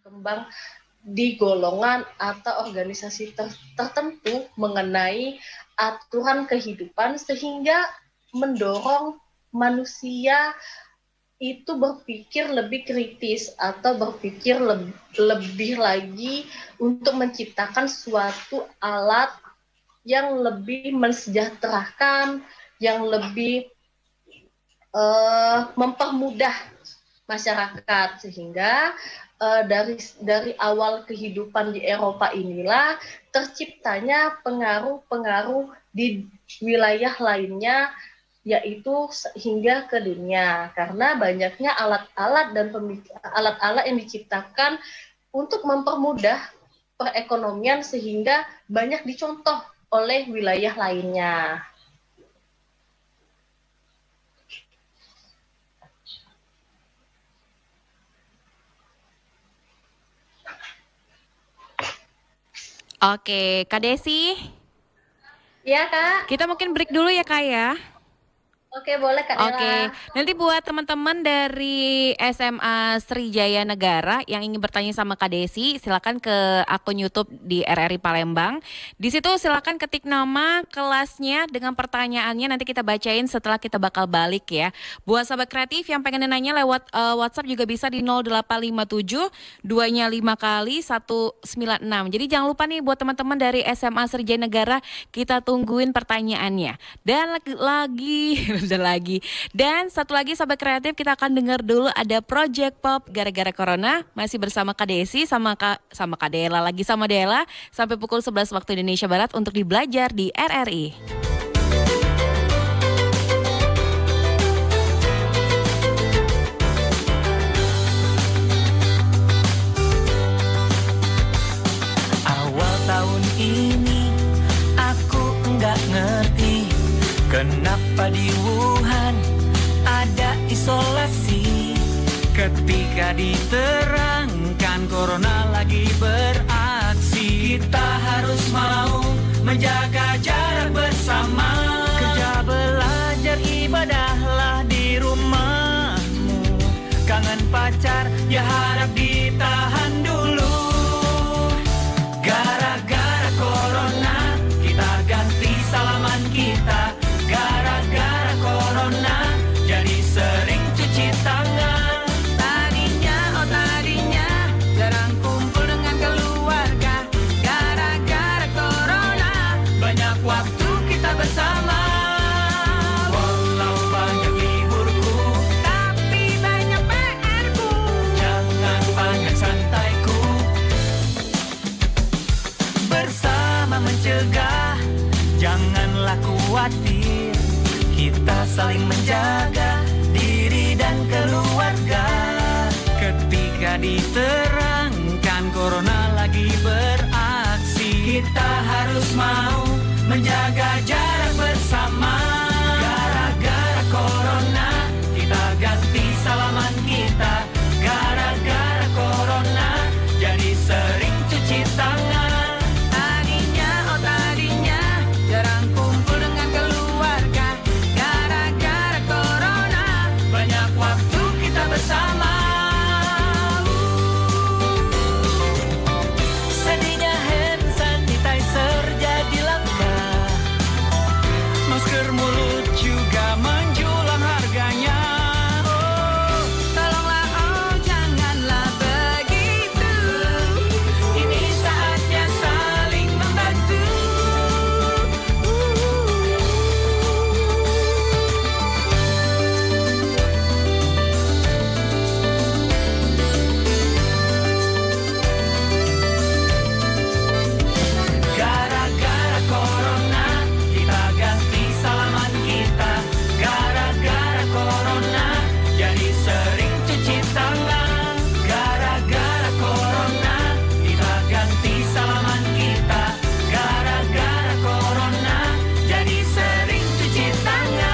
berkembang di golongan atau organisasi tertentu mengenai aturan kehidupan sehingga mendorong manusia itu berpikir lebih kritis atau berpikir lebih lagi untuk menciptakan suatu alat yang lebih mensejahterakan, yang lebih mempermudah masyarakat sehingga dari awal kehidupan di Eropa inilah terciptanya pengaruh-pengaruh di wilayah lainnya yaitu hingga ke dunia karena banyaknya alat-alat yang diciptakan untuk mempermudah perekonomian sehingga banyak dicontoh oleh wilayah lainnya. Oke, Kak Desi. Iya, Kak. Kita mungkin break dulu ya, Kak ya. Oke, boleh Kak Dela. Oke, nanti buat teman-teman dari SMA Srijaya Negara yang ingin bertanya sama Kak Desi, silakan ke akun YouTube di RRI Palembang. Di situ silakan ketik nama, kelasnya dengan pertanyaannya nanti kita bacain setelah kita bakal balik ya. Buat sahabat kreatif yang pengen nanya lewat WhatsApp juga bisa di 0857 2-nya 5 kali 196. Jadi jangan lupa nih buat teman-teman dari SMA Srijaya Negara, kita tungguin pertanyaannya. Dan lagi. Dan satu lagi sahabat kreatif, kita akan dengar dulu ada Project Pop Gara-Gara Corona. Masih bersama Kak Desi sama Kak Dela lagi sama Dela sampai pukul 11 waktu Indonesia Barat untuk dibelajar di RRI. Awal tahun ini aku enggak ngerti kenapa di Wuhan ada isolasi. Ketika diterangkan corona lagi beraksi, kita harus mau menjaga jarak bersama. Kerja belajar ibadahlah di rumahmu. Kangen pacar ya harap ditahan dulu. Gara-gara corona kita ganti salaman kita. Gara-gara corona jadi sering cuci tangan. Tadinya jarang kumpul dengan keluarga. Gara-gara corona banyak waktu kita bersama. Walau banyak liburku, tapi banyak PR-ku. Jangan panjang santaiku. Bersama mencegah, janganlah khawatir. Kita saling menjaga diri dan keluarga. Ketika diterangkan corona lagi beraksi, kita harus mau menjaga jarak bersama. Gara-gara corona kita ganti salaman kita. Gara-gara corona jadi sering cuci tangan. Tadinya jarang kumpul dengan keluarga. Gara-gara corona banyak waktu kita bersama. Sedihnya hand sanitizer jadi langka. Masker mulut juga menjulang harganya. Oh, tolonglah, oh janganlah begitu. Ini saatnya saling membantu. Gara-gara corona kita ganti salaman kita. Gara-gara corona jadi sering cuci tangan. Gara-gara corona kita ganti salaman kita. Gara-gara corona jadi sering cuci tangan.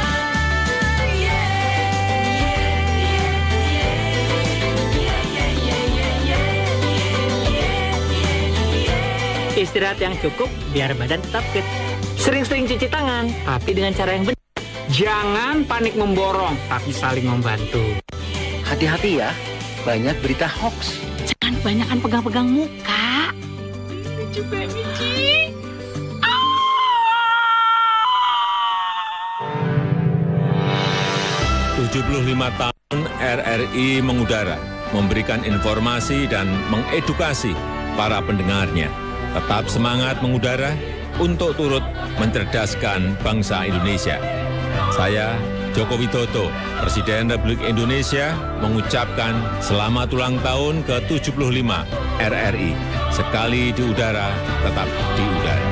Istirahat yang cukup biar badan tetap fit. Sering-sering cuci tangan, tapi dengan cara yang benar. Jangan panik memborong, tapi saling membantu. Hati-hati ya, banyak berita hoax. Jangan kebanyakan pegang-pegang muka. Lucu banget, Ci. 75 tahun RRI mengudara, memberikan informasi dan mengedukasi para pendengarnya. Tetap semangat mengudara untuk turut mencerdaskan bangsa Indonesia. Saya, Joko Widodo, Presiden Republik Indonesia, mengucapkan selamat ulang tahun ke-75 RRI. Sekali di udara, tetap di udara.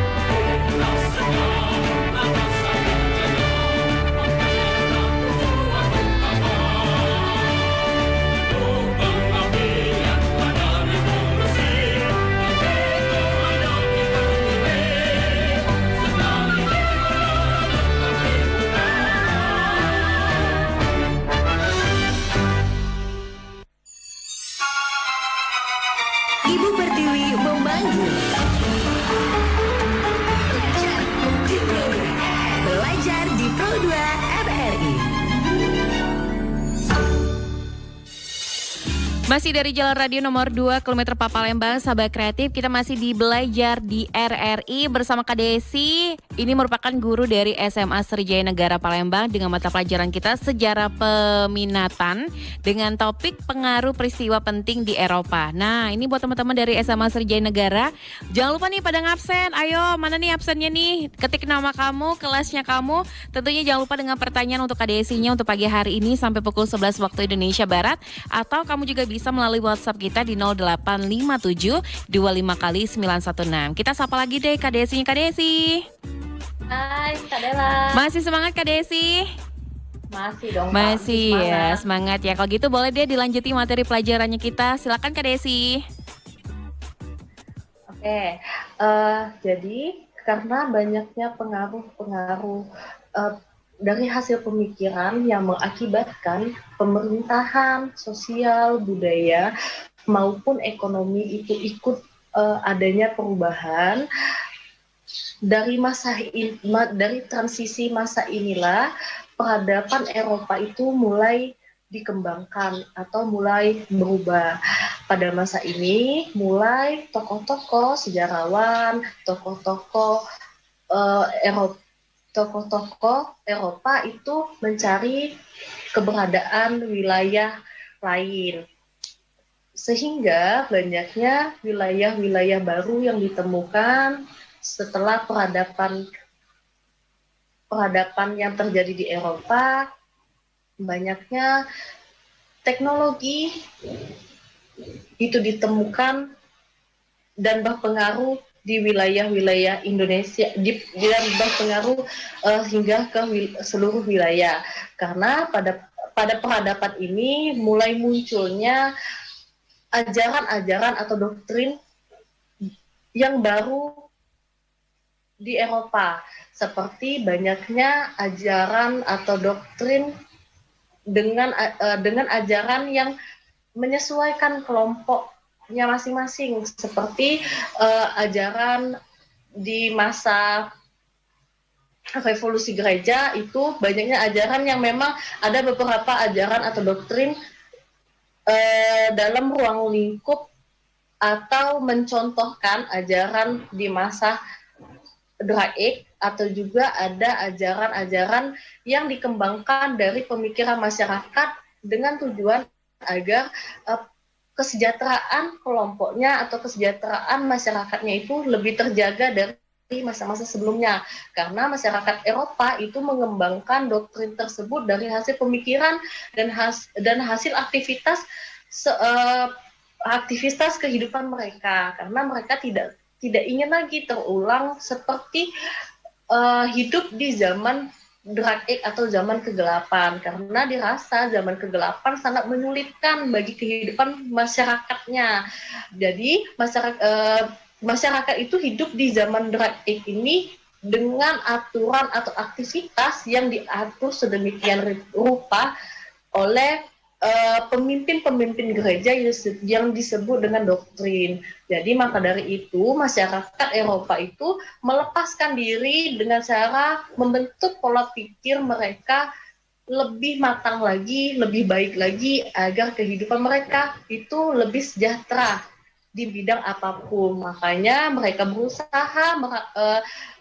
Ibu Pertiwi memanggil. Belajar di Pro 2 RRI. Masih dari Jalan Radio nomor 2 kilometer Palembang, sahabat kreatif, kita masih di Belajar di RRI bersama Kak Desi. Ini merupakan guru dari SMA Sriwijaya Negara Palembang dengan mata pelajaran kita Sejarah Peminatan dengan topik pengaruh peristiwa penting di Eropa. Nah, ini buat teman-teman dari SMA Sriwijaya Negara, jangan lupa nih pada ngabsen. Ayo, mana nih absennya nih? Ketik nama kamu, kelasnya kamu. Tentunya jangan lupa dengan pertanyaan untuk Kak Desinya untuk pagi hari ini sampai pukul 11 waktu Indonesia Barat. Atau kamu juga bisa melalui WhatsApp kita di 0857 25 kali 916. Kita sapa lagi deh Kak Desinya. Kak Desi. Hai Kak Dela. Masih semangat Kak Desi? Masih dong Kak. Masih ya, semangat ya. Kalau gitu boleh deh dilanjuti materi pelajarannya kita. Silakan Kak Desi. Oke, jadi karena banyaknya pengaruh-pengaruh dari hasil pemikiran yang mengakibatkan pemerintahan, sosial, budaya, maupun ekonomi itu ikut adanya perubahan. Dari transisi masa inilah peradaban Eropa itu mulai dikembangkan atau mulai berubah. Pada masa ini mulai tokoh-tokoh sejarawan, tokoh-tokoh Eropa itu mencari keberadaan wilayah lain. Sehingga banyaknya wilayah-wilayah baru yang ditemukan setelah peradaban yang terjadi di Eropa. Banyaknya teknologi itu ditemukan dan berpengaruh di wilayah-wilayah Indonesia, dan berpengaruh hingga ke seluruh wilayah. Karena pada peradaban ini mulai munculnya ajaran-ajaran atau doktrin yang baru di Eropa, seperti banyaknya ajaran atau doktrin dengan ajaran yang menyesuaikan kelompoknya masing-masing, seperti ajaran di masa revolusi gereja itu banyaknya ajaran yang memang ada beberapa ajaran atau doktrin dalam ruang lingkup atau mencontohkan ajaran di masa Drake, atau juga ada ajaran-ajaran yang dikembangkan dari pemikiran masyarakat dengan tujuan agar kesejahteraan kelompoknya atau kesejahteraan masyarakatnya itu lebih terjaga dari masa-masa sebelumnya. Karena masyarakat Eropa itu mengembangkan doktrin tersebut dari hasil pemikiran dan hasil aktivitas kehidupan mereka, karena mereka tidak ingin lagi terulang seperti hidup di zaman Dark Age atau zaman kegelapan, karena dirasa zaman kegelapan sangat menyulitkan bagi kehidupan masyarakatnya. Jadi masyarakat itu hidup di zaman Dark Age ini dengan aturan atau aktivitas yang diatur sedemikian rupa oleh pemimpin-pemimpin gereja yang disebut dengan doktrin. Jadi maka dari itu masyarakat Eropa itu melepaskan diri dengan cara membentuk pola pikir mereka lebih matang lagi, lebih baik lagi agar kehidupan mereka itu lebih sejahtera di bidang apapun. Makanya mereka berusaha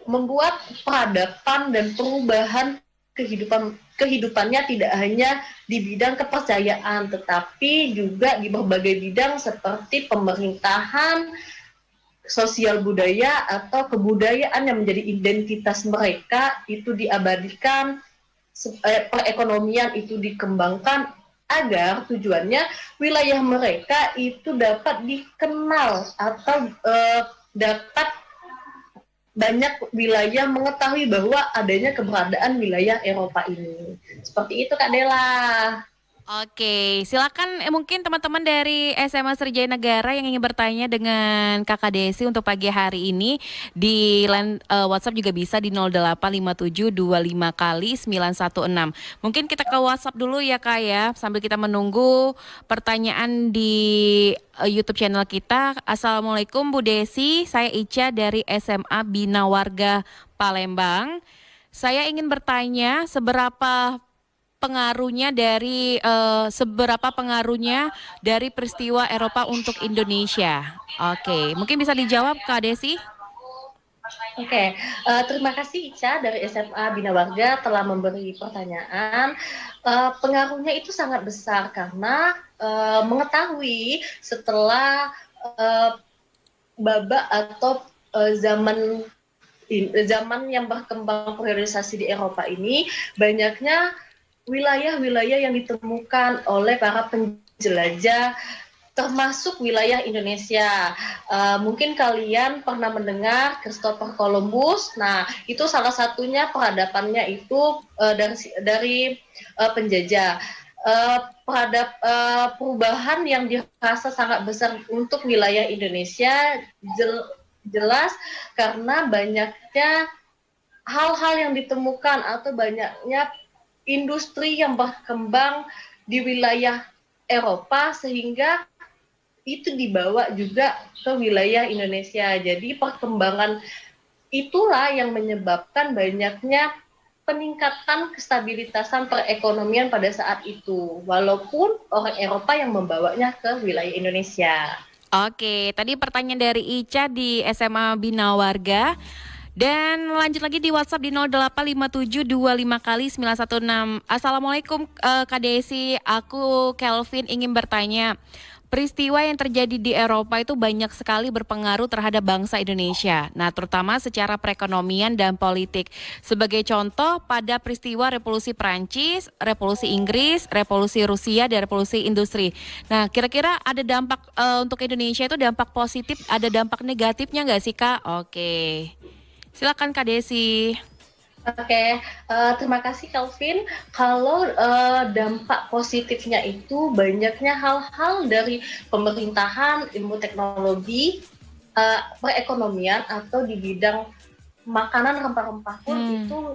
membuat peradaban dan perubahan kehidupannya tidak hanya di bidang kepercayaan, tetapi juga di berbagai bidang seperti pemerintahan, sosial budaya, atau kebudayaan yang menjadi identitas mereka itu diabadikan, perekonomian itu dikembangkan, agar tujuannya wilayah mereka itu dapat dikenal atau dapat banyak wilayah mengetahui bahwa adanya keberadaan wilayah Eropa ini. Seperti itu Kak Dela. Oke, silakan mungkin teman-teman dari SMA Sriwijaya Negara yang ingin bertanya dengan Kakak Desi untuk pagi hari ini di line WhatsApp juga bisa di 085725 kali 916. Mungkin kita ke WhatsApp dulu ya Kak ya, sambil kita menunggu pertanyaan di YouTube channel kita. Assalamualaikum Bu Desi, saya Ica dari SMA Bina Warga Palembang. Saya ingin bertanya seberapa pengaruhnya dari peristiwa Eropa untuk Indonesia. Oke, mungkin bisa dijawab Kak Desi? Oke, terima kasih Ica dari SMA Bina Warga telah memberi pertanyaan. Pengaruhnya itu sangat besar karena mengetahui setelah babak atau zaman yang berkembang periodisasi di Eropa ini, banyaknya wilayah-wilayah yang ditemukan oleh para penjelajah, termasuk wilayah Indonesia. Mungkin kalian pernah mendengar Christopher Columbus. Nah, itu salah satunya peradabannya itu dari penjajah. Perubahan yang dirasa sangat besar untuk wilayah Indonesia jelas karena banyaknya hal-hal yang ditemukan atau banyaknya industri yang berkembang di wilayah Eropa sehingga itu dibawa juga ke wilayah Indonesia. Jadi perkembangan itulah yang menyebabkan banyaknya peningkatan kestabilitasan perekonomian pada saat itu, walaupun orang Eropa yang membawanya ke wilayah Indonesia. Oke, tadi pertanyaan dari Ica di SMA Bina Warga. Dan lanjut lagi di WhatsApp di 085725 kali 916. Assalamualaikum Kak Desi, aku Kelvin ingin bertanya. Peristiwa yang terjadi di Eropa itu banyak sekali berpengaruh terhadap bangsa Indonesia. Nah, terutama secara perekonomian dan politik. Sebagai contoh, pada peristiwa Revolusi Prancis, Revolusi Inggris, Revolusi Rusia, dan Revolusi Industri. Nah, kira-kira ada dampak untuk Indonesia itu dampak positif, ada dampak negatifnya nggak sih Kak? Oke. Silakan Kak Desi. Oke, terima kasih Kelvin. Kalau dampak positifnya itu banyaknya hal-hal dari pemerintahan, ilmu teknologi, perekonomian atau di bidang makanan rempah-rempah pun itu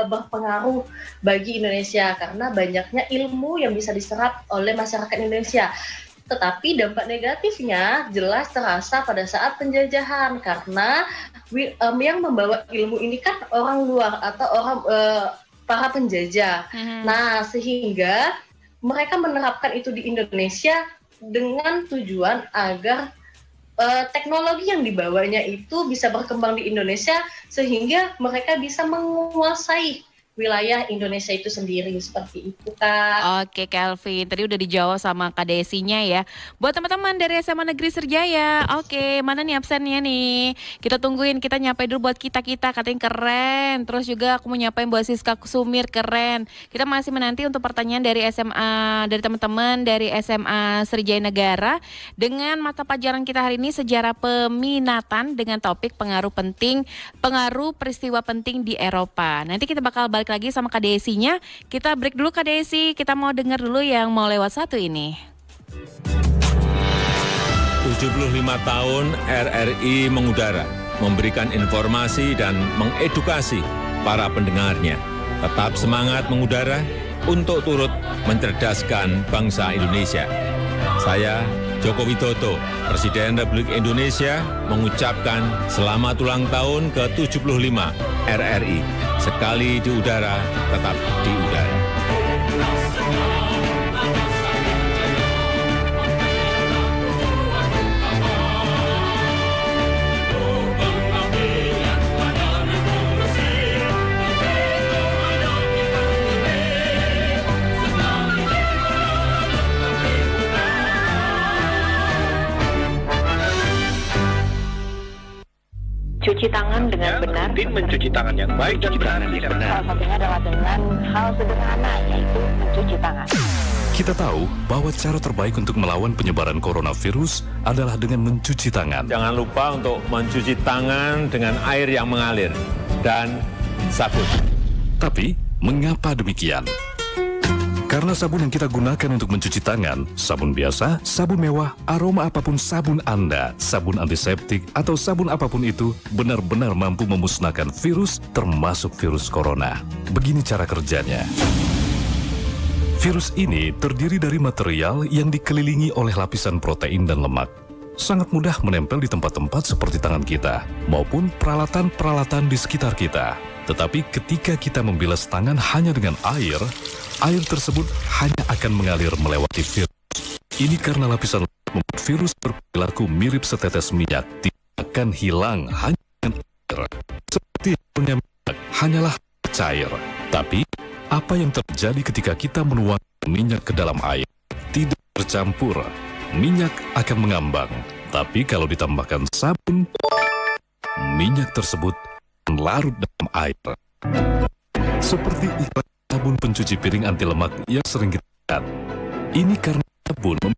berpengaruh bagi Indonesia karena banyaknya ilmu yang bisa diserap oleh masyarakat Indonesia. Tetapi dampak negatifnya jelas terasa pada saat penjajahan karena yang membawa ilmu ini kan orang luar atau orang para penjajah. Nah, sehingga mereka menerapkan itu di Indonesia dengan tujuan agar teknologi yang dibawanya itu bisa berkembang di Indonesia sehingga mereka bisa menguasai wilayah Indonesia itu sendiri, seperti itu Kak. Oke Kelvin, tadi udah dijawab sama Kak Desinya ya. Buat teman-teman dari SMA Negeri Sriwijaya, oke, mana nih absennya nih? Kita tungguin, kita nyapain dulu buat kita-kita, katanya keren. Terus juga aku mau nyapain buat Siska Sumir, keren. Kita masih menanti untuk pertanyaan dari SMA, dari teman-teman dari SMA Sriwijaya Negara. Dengan mata pelajaran kita hari ini sejarah peminatan dengan topik pengaruh peristiwa penting di Eropa. Nanti kita bakal balik lagi sama Kak Desinya. Kita break dulu Kak Desi, kita mau dengar dulu yang mau lewat satu ini. 75 tahun RRI mengudara, memberikan informasi dan mengedukasi para pendengarnya. Tetap semangat mengudara untuk turut mencerdaskan bangsa Indonesia. Saya Joko Widodo, Presiden Republik Indonesia, mengucapkan selamat ulang tahun ke-75 RRI. Sekali di udara, tetap di udara. cuci tangan dengan benar. Rutin mencuci tangan yang baik dan benar. Salah satunya adalah dengan hal sederhana, yaitu mencuci tangan. Kita tahu bahwa cara terbaik untuk melawan penyebaran coronavirus adalah dengan mencuci tangan. Jangan lupa untuk mencuci tangan dengan air yang mengalir dan sabun. Tapi, mengapa demikian? Karena sabun yang kita gunakan untuk mencuci tangan, sabun biasa, sabun mewah, aroma apapun sabun Anda, sabun antiseptik, atau sabun apapun itu, benar-benar mampu memusnahkan virus, termasuk virus corona. Begini cara kerjanya. Virus ini terdiri dari material yang dikelilingi oleh lapisan protein dan lemak. Sangat mudah menempel di tempat-tempat seperti tangan kita, maupun peralatan-peralatan di sekitar kita. Tetapi ketika kita membilas tangan hanya dengan air tersebut hanya akan mengalir melewati virus. Ini karena lapisan lemak membuat virus berperilaku mirip setetes minyak, tidak akan hilang hanya dengan air. Seperti halnya minyak, hanyalah cair. Tapi, apa yang terjadi ketika kita menuangkan minyak ke dalam air? Tidak bercampur, minyak akan mengambang. Tapi kalau ditambahkan sabun, minyak tersebut larut dalam air. Seperti iklan sabun pencuci piring anti lemak yang sering kita lihat. Ini karena sabun memiliki